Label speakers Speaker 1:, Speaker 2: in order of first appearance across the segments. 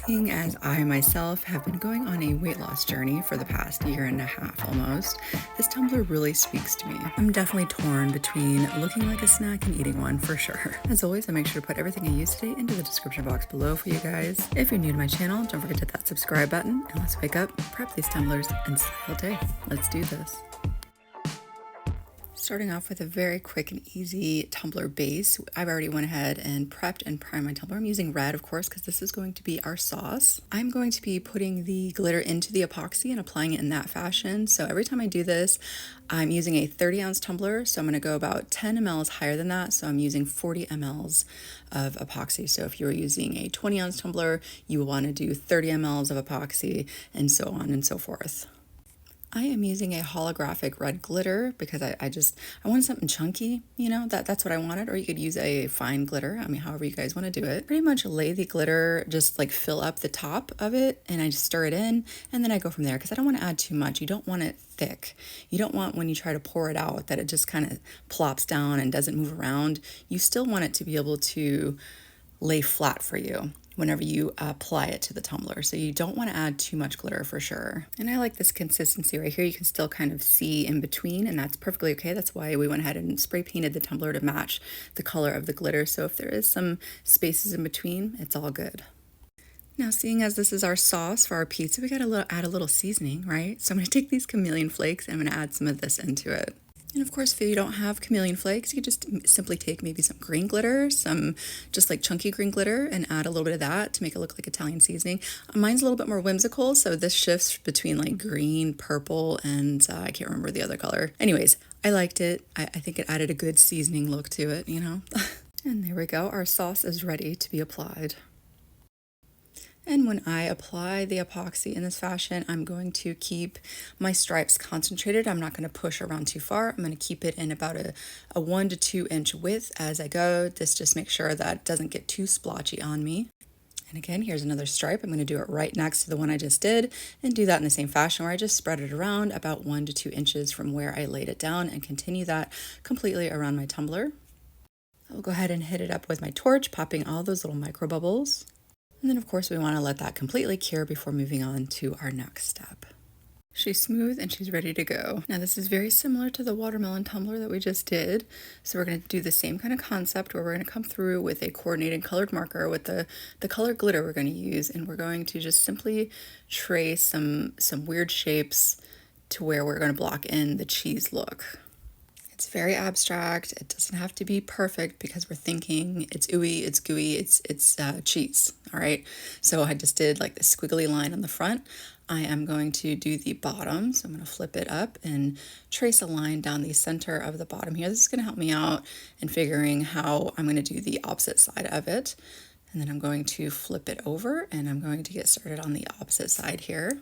Speaker 1: Seeing as I myself have been going on a weight loss journey for the past year and a half almost, this tumbler really speaks to me. I'm definitely torn between looking like a snack and eating one for sure. As always, I make sure to put everything I use today into the description box below for you guys. If you're new to my channel, don't forget to hit that subscribe button and let's wake up, prep these tumblers, and style all day. Let's do this. Starting off with a very quick and easy tumbler base. I've already went ahead and prepped and primed my tumbler. I'm using red, of course, because this is going to be our sauce. I'm going to be putting the glitter into the epoxy and applying it in that fashion. So every time I do this, I'm using a 30-ounce tumbler. So I'm going to go about 10 mLs higher than that. So I'm using 40 mLs of epoxy. So if you're using a 20-ounce tumbler, you will want to do 30 mLs of epoxy and so on and so forth. I am using a holographic red glitter because I wanted something chunky, you know, that's what I wanted. Or you could use a fine glitter, I mean, however you guys want to do it. Pretty much lay the glitter, just like fill up the top of it, and I just stir it in, and then I go from there because I don't want to add too much. You don't want it thick. You don't want, when you try to pour it out, that it just kind of plops down and doesn't move around. You still want it to be able to lay flat for you whenever you apply it to the tumbler. So you don't want to add too much glitter for sure. And I like this consistency right here. You can still kind of see in between, and that's perfectly okay. That's why we went ahead and spray painted the tumbler to match the color of the glitter. So if there is some spaces in between, it's all good. Now, seeing as this is our sauce for our pizza, we gotta add a little seasoning, right? So I'm gonna take these chameleon flakes and I'm gonna add some of this into it. And of course, if you don't have chameleon flakes, you just simply take maybe some green glitter, some just like chunky green glitter, and add a little bit of that to make it look like Italian seasoning. Mine's a little bit more whimsical, so this shifts between like green, purple, and I can't remember the other color. Anyways, I liked it. I think it added a good seasoning look to it, you know? And there we go. Our sauce is ready to be applied. And when I apply the epoxy in this fashion, I'm going to keep my stripes concentrated. I'm not going to push around too far. I'm going to keep it in about a 1 to 2 inch width as I go. This just makes sure that it doesn't get too splotchy on me. And again, here's another stripe. I'm going to do it right next to the one I just did and do that in the same fashion where I just spread it around about 1 to 2 inches from where I laid it down and continue that completely around my tumbler. I'll go ahead and hit it up with my torch, popping all those little micro bubbles. And then of course we want to let that completely cure before moving on to our next step. She's smooth and she's ready to go. Now this is very similar to the watermelon tumbler that we just did. So we're going to do the same kind of concept where we're going to come through with a coordinated colored marker with the colored glitter we're going to use, and we're going to just simply trace some weird shapes to where we're going to block in the cheese look. It's very abstract. It doesn't have to be perfect because we're thinking it's ooey, it's gooey, it's cheese. All right. So I just did like the squiggly line on the front. I am going to do the bottom. So I'm going to flip it up and trace a line down the center of the bottom here. This is going to help me out in figuring how I'm going to do the opposite side of it. And then I'm going to flip it over and I'm going to get started on the opposite side here.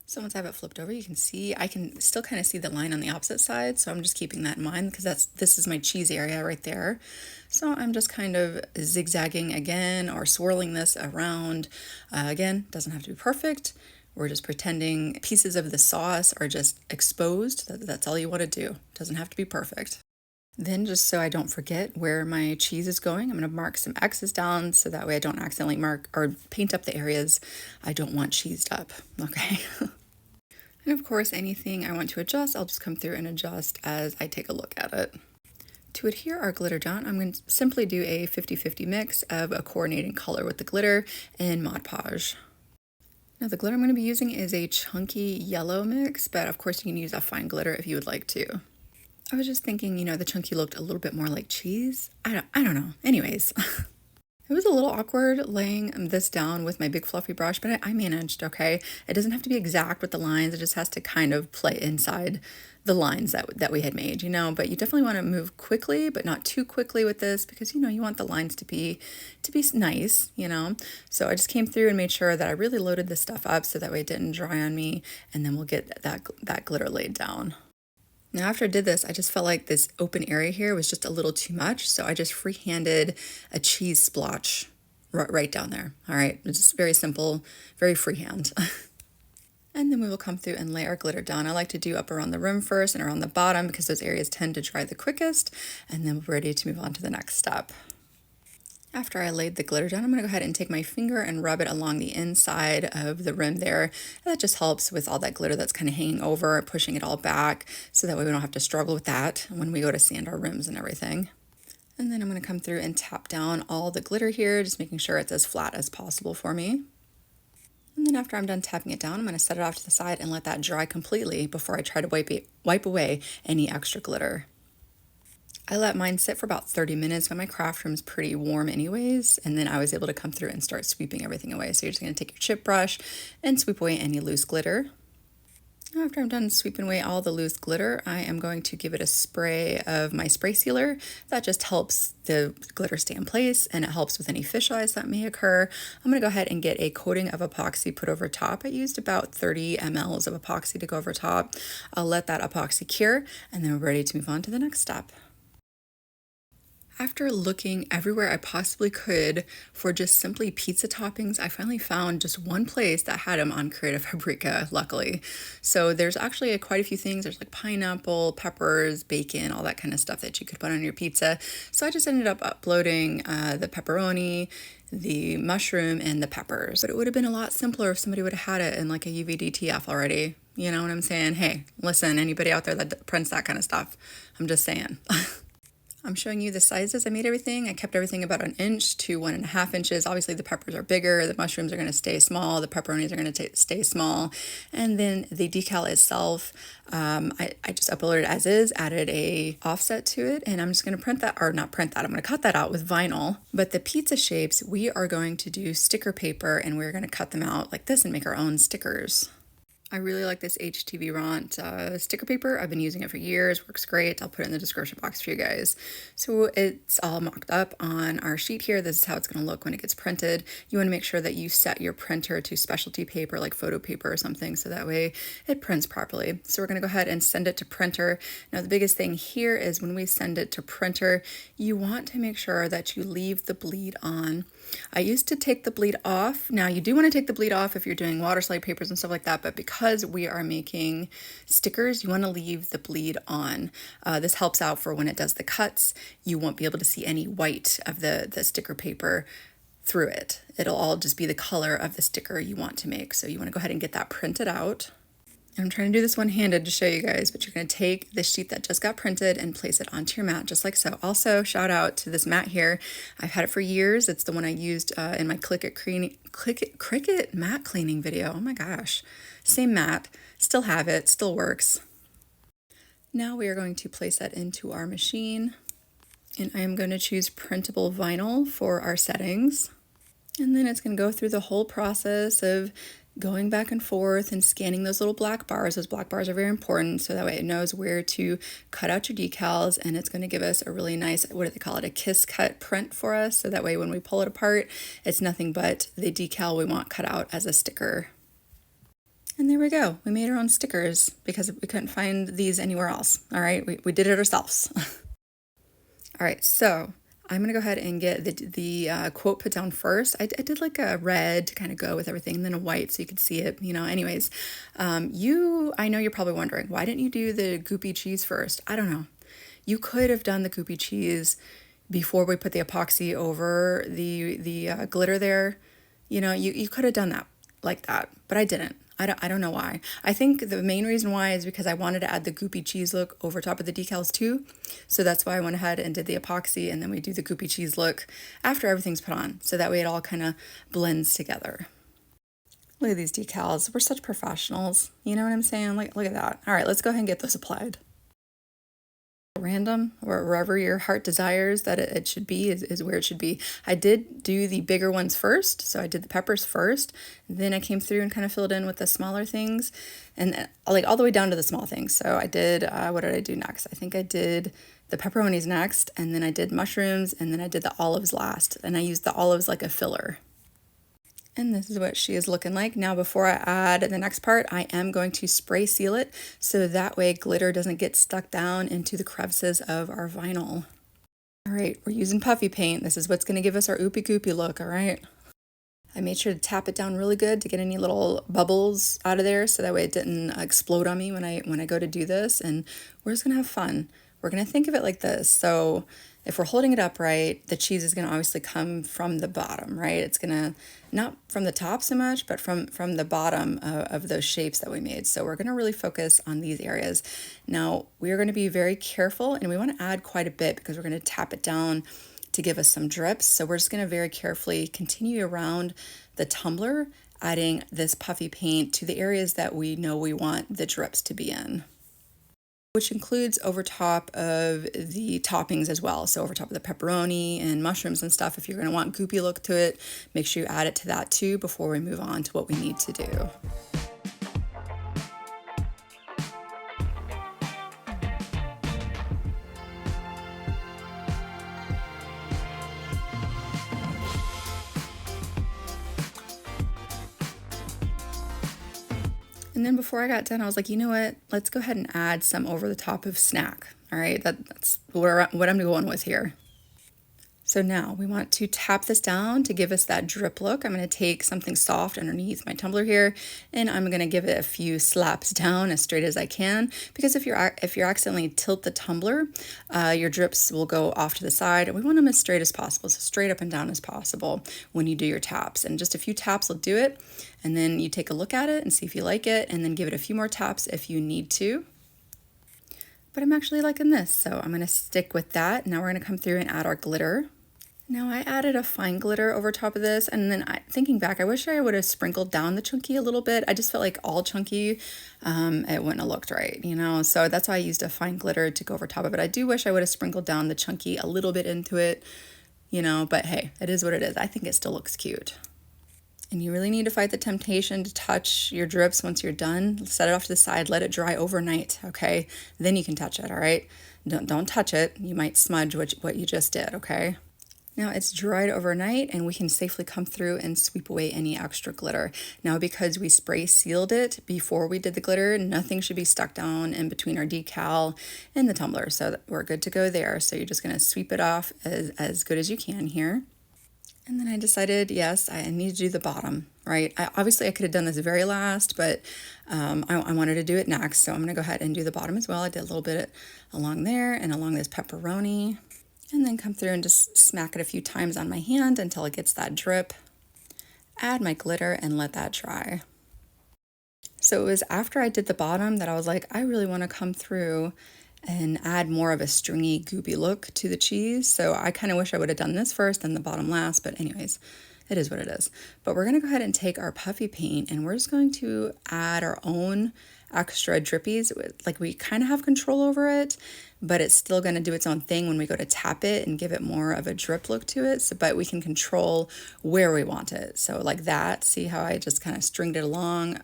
Speaker 1: So once I have it flipped over, you can see, I can still kind of see the line on the opposite side. So I'm just keeping that in mind because this is my cheese area right there. So I'm just kind of zigzagging again or swirling this around. Again, doesn't have to be perfect. We're just pretending pieces of the sauce are just exposed. That's all you want to do. Doesn't have to be perfect. Then just so I don't forget where my cheese is going, I'm going to mark some X's down so that way I don't accidentally mark or paint up the areas I don't want cheesed up. Okay. And of course, anything I want to adjust, I'll just come through and adjust as I take a look at it. To adhere our glitter down, I'm going to simply do a 50-50 mix of a coordinating color with the glitter and Mod Podge. Now the glitter I'm going to be using is a chunky yellow mix, but of course you can use a fine glitter if you would like to. I was just thinking, you know, the chunky looked a little bit more like cheese. I don't know. Anyways. It was a little awkward laying this down with my big fluffy brush, but I managed, okay? It doesn't have to be exact with the lines. It just has to kind of play inside the lines that we had made, you know? But you definitely want to move quickly, but not too quickly with this because, you know, you want the lines to be nice, you know? So I just came through and made sure that I really loaded this stuff up so that way it didn't dry on me, and then we'll get that glitter laid down. Now after I did this, I just felt like this open area here was just a little too much, so I just freehanded a cheese splotch right down there. All right, it's just very simple, very freehand. And then we will come through and lay our glitter down. I like to do up around the rim first and around the bottom because those areas tend to dry the quickest, and then we're ready to move on to the next step. After I laid the glitter down, I'm going to go ahead and take my finger and rub it along the inside of the rim there. And that just helps with all that glitter that's kind of hanging over, pushing it all back, so that way we don't have to struggle with that when we go to sand our rims and everything. And then I'm going to come through and tap down all the glitter here, just making sure it's as flat as possible for me. And then after I'm done tapping it down, I'm going to set it off to the side and let that dry completely before I try to wipe away any extra glitter. I let mine sit for about 30 minutes, but my craft room's pretty warm anyways, and then I was able to come through and start sweeping everything away. So you're just going to take your chip brush and sweep away any loose glitter. After I'm done sweeping away all the loose glitter, I am going to give it a spray of my spray sealer. That just helps the glitter stay in place, and it helps with any fisheyes that may occur. I'm going to go ahead and get a coating of epoxy put over top. I used about 30 mLs of epoxy to go over top. I'll let that epoxy cure, and then we're ready to move on to the next step. After looking everywhere I possibly could for just simply pizza toppings, I finally found just one place that had them on Creative Fabrica, luckily. So there's actually quite a few things. There's like pineapple, peppers, bacon, all that kind of stuff that you could put on your pizza. So I just ended up uploading the pepperoni, the mushroom, and the peppers. But it would have been a lot simpler if somebody would have had it in like a UVDTF already. You know what I'm saying? Hey, listen, anybody out there that prints that kind of stuff, I'm just saying. I'm showing you the sizes. I made everything. I kept everything about 1 inch to 1.5 inches. Obviously the peppers are bigger, the mushrooms are going to stay small, the pepperonis are going to stay small. And then the decal itself, I just uploaded it as is, added a offset to it, and I'm just going to print that, or not print that, I'm going to cut that out with vinyl. But the pizza shapes, we are going to do sticker paper, and we're going to cut them out like this and make our own stickers. I really like this HTV Ront sticker paper. I've been using it for years, works great. I'll put it in the description box for you guys. So it's all mocked up on our sheet here. This is how it's going to look when it gets printed. You want to make sure that you set your printer to specialty paper like photo paper or something, so that way it prints properly. So we're going to go ahead and send it to printer. Now the biggest thing here is when we send it to printer, you want to make sure that you leave the bleed on. I used to take the bleed off. Now you do want to take the bleed off if you're doing water slide papers and stuff like that, but because we are making stickers, you want to leave the bleed on. This helps out for when it does the cuts. You won't be able to see any white of the sticker paper through it. It'll all just be the color of the sticker you want to make. So you want to go ahead and get that printed out. I'm trying to do this one-handed to show you guys, but you're going to take the sheet that just got printed and place it onto your mat just like so. Also, shout out to this mat here. I've had it for years. It's the one I used in my Cricut mat cleaning video. Oh my gosh. Same mat. Still have it. Still works. Now we are going to place that into our machine. And I am going to choose printable vinyl for our settings. And then it's going to go through the whole process of going back and forth and scanning those little black bars. Those black bars are very important, so that way it knows where to cut out your decals, and it's going to give us a really nice, what do they call it, a kiss cut print for us, so that way when we pull it apart, it's nothing but the decal we want cut out as a sticker. And there we go. We made our own stickers because we couldn't find these anywhere else. All right, we did it ourselves. All right, so I'm going to go ahead and get the quote put down first. I did like a red to kind of go with everything, and then a white so you could see it, you know. Anyways, I know you're probably wondering, why didn't you do the goopy cheese first? I don't know. You could have done the goopy cheese before we put the epoxy over the glitter there. You know, you could have done that like that, but I didn't. I don't know why. I think the main reason why is because I wanted to add the goopy cheese look over top of the decals too. So that's why I went ahead and did the epoxy, and then we do the goopy cheese look after everything's put on. So that way it all kind of blends together. Look at these decals. We're such professionals. You know what I'm saying? Look at that. All right, let's go ahead and get those applied. Random, or wherever your heart desires that it should be is where it should be. I did do the bigger ones first, so I did the peppers first, then I came through and kind of filled in with the smaller things, and like all the way down to the small things. So I did, what did I do next? I think I did the pepperonis next, and then I did mushrooms, and then I did the olives last, and I used the olives like a filler. And this is what she is looking like. Now, before I add the next part, I am going to spray seal it so that way glitter doesn't get stuck down into the crevices of our vinyl. All right, we're using puffy paint. This is what's going to give us our oopy goopy look, all right? I made sure to tap it down really good to get any little bubbles out of there so that way it didn't explode on me when I go to do this. And we're just going to have fun. We're going to think of it like this. So if we're holding it upright, the cheese is going to obviously come from the bottom, right? It's going to, not from the top so much, but from the bottom of those shapes that we made. So we're going to really focus on these areas. Now, we are going to be very careful, and we want to add quite a bit because we're going to tap it down to give us some drips. So we're just going to very carefully continue around the tumbler, adding this puffy paint to the areas that we know we want the drips to be in, which includes over top of the toppings as well. So over top of the pepperoni and mushrooms and stuff, if you're going to want goopy look to it, make sure you add it to that too before we move on to what we need to do. And then before I got done, I was like, you know what? Let's go ahead and add some over the top of snack. All right, that's what I'm going with here. So now we want to tap this down to give us that drip look. I'm going to take something soft underneath my tumbler here, and I'm going to give it a few slaps down as straight as I can, because if you're accidentally tilt the tumbler, your drips will go off to the side, and we want them as straight as possible, so straight up and down as possible when you do your taps. And just a few taps will do it, and then you take a look at it and see if you like it, and then give it a few more taps if you need to. But I'm actually liking this, so I'm going to stick with that. Now we're going to come through and add our glitter. Now I added a fine glitter over top of this, and then thinking back, I wish I would have sprinkled down the chunky a little bit. I just felt like all chunky, it wouldn't have looked right, you know? So that's why I used a fine glitter to go over top of it. I do wish I would have sprinkled down the chunky a little bit into it, you know, but hey, it is what it is. I think it still looks cute. And you really need to fight the temptation to touch your drips once you're done. Set it off to the side, let it dry overnight, okay? Then you can touch it, all right? Don't touch it. You might smudge what you just did, okay? Now it's dried overnight, and we can safely come through and sweep away any extra glitter. Now, because we spray sealed it before we did the glitter, nothing should be stuck down in between our decal and the tumbler, so we're good to go there. So you're just going to sweep it off as good as you can here. And then I decided, yes, I need to do the bottom, right? Obviously, I could have done this very last, but I wanted to do it next, so I'm going to go ahead and do the bottom as well. I did a little bit along there and along this pepperoni. And then come through and just smack it a few times on my hand until it gets that drip. Add my glitter and let that dry. So it was after I did the bottom that I was like, I really want to come through and add more of a stringy, goopy look to the cheese. So I kind of wish I would have done this first and the bottom last, but anyways, it is what it is. But we're going to go ahead and take our puffy paint, and we're just going to add our own extra drippies. Like, we kind of have control over it, but it's still going to do its own thing when we go to tap it and give it more of a drip look to it. So, but we can control where we want it. So like that, see how I just kind of stringed it along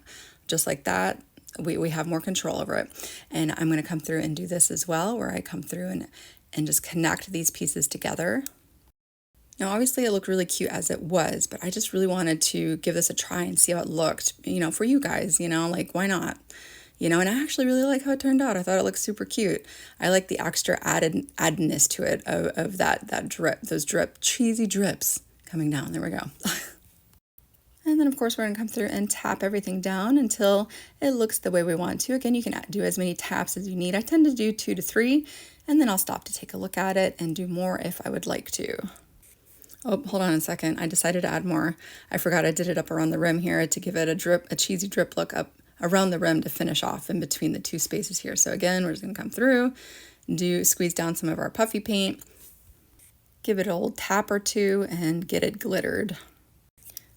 Speaker 1: just like that? We have more control over it. And I'm going to come through and do this as well, where I come through and just connect these pieces together. Now, obviously it looked really cute as it was, but I just really wanted to give this a try and see how it looked, you know, for you guys, you know, like, why not? You know, and I actually really like how it turned out. I thought it looked super cute. I like the extra addedness to it of that drip, those cheesy drips coming down. There we go. And then, of course, we're going to come through and tap everything down until it looks the way we want to. Again, you can do as many taps as you need. I tend to do 2 to 3, and then I'll stop to take a look at it and do more if I would like to. Oh, hold on a second. I decided to add more. I forgot I did it up around the rim here to give it a cheesy drip look up around the rim to finish off in between the 2 spaces here. So again, we're just going to come through, squeeze down some of our puffy paint, give it an old tap or 2, and get it glittered.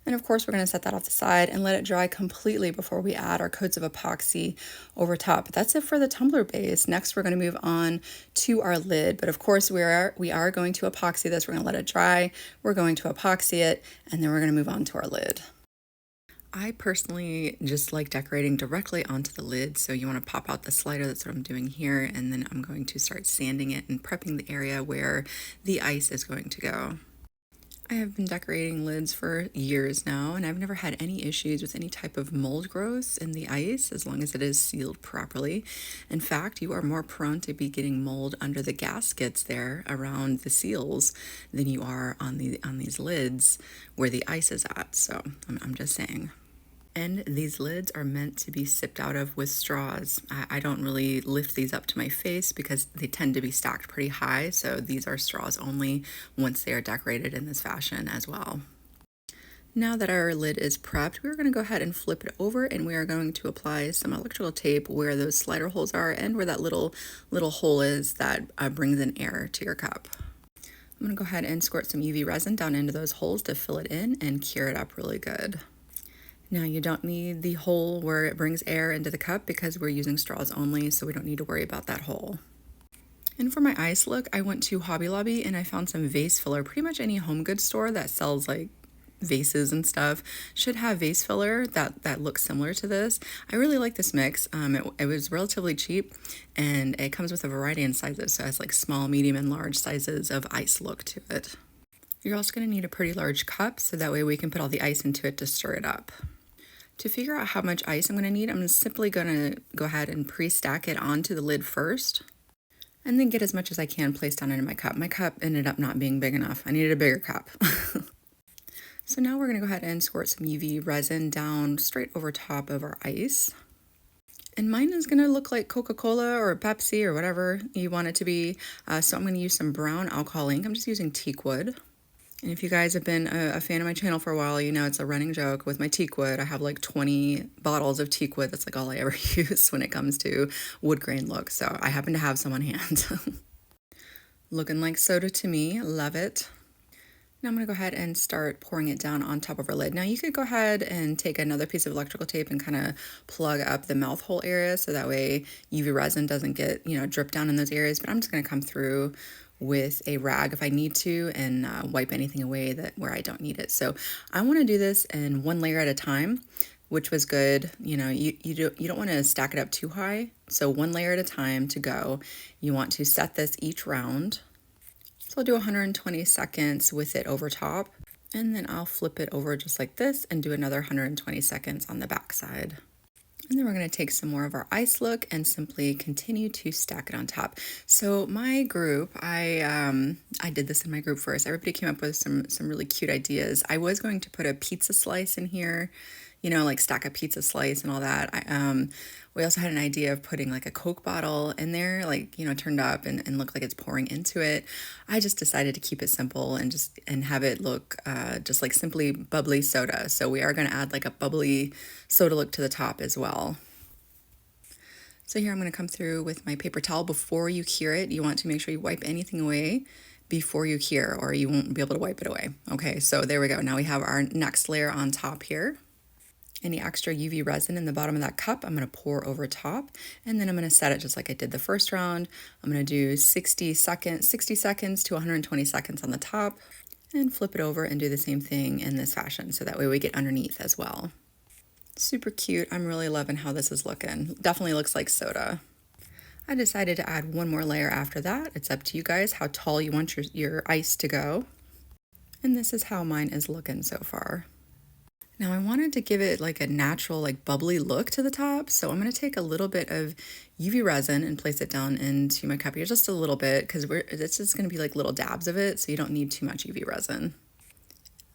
Speaker 1: And of course, we're going to set that off the side and let it dry completely before we add our coats of epoxy over top. But that's it for the tumbler base. Next, we're going to move on to our lid. But of course, we are going to epoxy this. We're going to let it dry. We're going to epoxy it, and then we're going to move on to our lid. I personally just like decorating directly onto the lid. So you want to pop out the slider. That's what I'm doing here. And then I'm going to start sanding it and prepping the area where the ice is going to go. I have been decorating lids for years now, and I've never had any issues with any type of mold growth in the ice as long as it is sealed properly. In fact, you are more prone to be getting mold under the gaskets there around the seals than you are on these lids where the ice is at. So I'm just saying. And these lids are meant to be sipped out of with straws. I don't really lift these up to my face because they tend to be stacked pretty high, so these are straws only once they are decorated in this fashion as well. Now that our lid is prepped, we're going to go ahead and flip it over, and we are going to apply some electrical tape where those slider holes are and where that little hole is that brings in air to your cup. I'm going to go ahead and squirt some UV resin down into those holes to fill it in and cure it up really good. Now you don't need the hole where it brings air into the cup because we're using straws only, so we don't need to worry about that hole. And for my ice look, I went to Hobby Lobby and I found some vase filler. Pretty much any home goods store that sells like vases and stuff should have vase filler that looks similar to this. I really like this mix. It was relatively cheap, and it comes with a variety in sizes, so it has like small, medium, and large sizes of ice look to it. You're also going to need a pretty large cup, so that way we can put all the ice into it to stir it up. To figure out how much ice I'm going to need, I'm simply going to go ahead and pre-stack it onto the lid first, and then get as much as I can placed down into my cup. My cup ended up not being big enough. I needed a bigger cup. So now we're going to go ahead and squirt some UV resin down straight over top of our ice. And mine is going to look like Coca-Cola or Pepsi or whatever you want it to be. So I'm going to use some brown alcohol ink. I'm just using teak wood. And if you guys have been a fan of my channel for a while, you know it's a running joke with my teak wood. I have like 20 bottles of teak wood. That's like all I ever use when it comes to wood grain look. So I happen to have some on hand. Looking like soda to me. Love it. Now I'm going to go ahead and start pouring it down on top of our lid. Now you could go ahead and take another piece of electrical tape and kind of plug up the mouth hole area so that way UV resin doesn't get, drip down in those areas. But I'm just going to come through with a rag if I need to and wipe anything away where I don't need it. So I want to do this in one layer at a time, which was good. You don't want to stack it up too high. So one layer at a time to go. You want to set this each round. So I'll do 120 seconds with it over top, and then I'll flip it over just like this and do another 120 seconds on the back side. And then we're going to take some more of our ice look and simply continue to stack it on top. So my group, I did this in my group first. Everybody came up with some really cute ideas. I was going to put a pizza slice in here, like stack a pizza slice and all that. We also had an idea of putting like a Coke bottle in there, like, turned up and look like it's pouring into it. I just decided to keep it simple and have it look just like simply bubbly soda. So we are going to add like a bubbly soda look to the top as well. So here I'm going to come through with my paper towel. Before you cure it, you want to make sure you wipe anything away before you cure, or you won't be able to wipe it away. Okay, so there we go. Now we have our next layer on top here. Any extra UV resin in the bottom of that cup, I'm going to pour over top, and then I'm going to set it just like I did the first round. I'm going to do 60 seconds to 120 seconds on the top, and flip it over and do the same thing in this fashion, so that way we get underneath as well. Super cute. I'm really loving how this is looking. Definitely looks like soda. I decided to add one more layer after that. It's up to you guys how tall you want your ice to go. And this is how mine is looking so far. Now I wanted to give it like a natural, like bubbly look to the top. So I'm going to take a little bit of UV resin and place it down into my cup here, just a little bit, because it's just going to be like little dabs of it. So you don't need too much UV resin.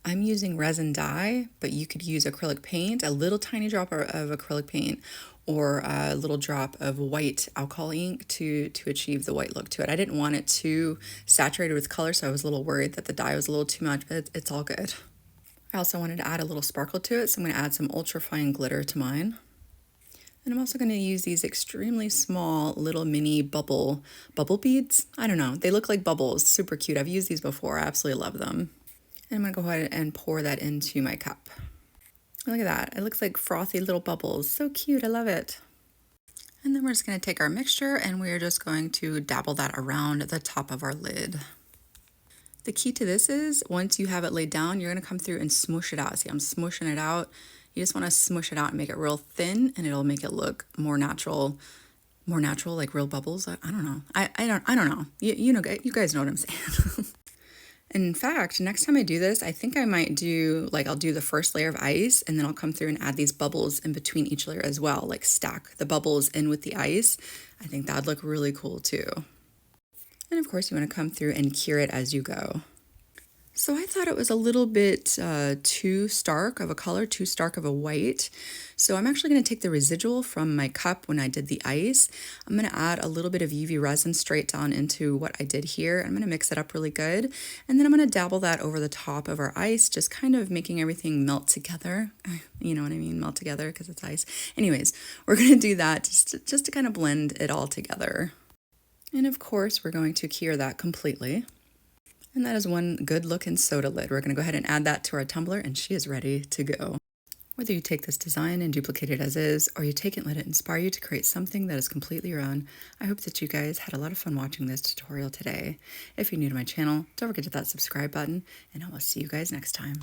Speaker 1: I'm using resin dye, but you could use acrylic paint, a little tiny drop of acrylic paint, or a little drop of white alcohol ink to achieve the white look to it. I didn't want it too saturated with color, so I was a little worried that the dye was a little too much, but it's all good. I also wanted to add a little sparkle to it, so I'm going to add some ultra fine glitter to mine. And I'm also going to use these extremely small little mini bubble beads. I don't know, they look like bubbles, super cute. I've used these before, I absolutely love them. And I'm going to go ahead and pour that into my cup. Look at that, it looks like frothy little bubbles, so cute, I love it. And then we're just going to take our mixture and we're just going to dabble that around the top of our lid. The key to this is once you have it laid down, you're going to come through and smush it out. See, I'm smushing it out. You just want to smush it out and make it real thin, and it'll make it look more natural, like real bubbles. I don't know. I don't know. You guys know what I'm saying. In fact, next time I do this, I think I might do, like, I'll do the first layer of ice, and then I'll come through and add these bubbles in between each layer as well, like stack the bubbles in with the ice. I think that'd look really cool too. And of course, you want to come through and cure it as you go. So I thought it was a little bit too stark of a color, too stark of a white. So I'm actually going to take the residual from my cup when I did the ice. I'm going to add a little bit of UV resin straight down into what I did here. I'm going to mix it up really good. And then I'm going to dabble that over the top of our ice, just kind of making everything melt together. You know what I mean? Melt together because it's ice. Anyways, we're going to do that just to kind of blend it all together. And of course, we're going to cure that completely. And that is one good looking soda lid. We're going to go ahead and add that to our tumbler, and she is ready to go. Whether you take this design and duplicate it as is, or you take it and let it inspire you to create something that is completely your own, I hope that you guys had a lot of fun watching this tutorial today. If you're new to my channel, don't forget to hit that subscribe button, and I will see you guys next time.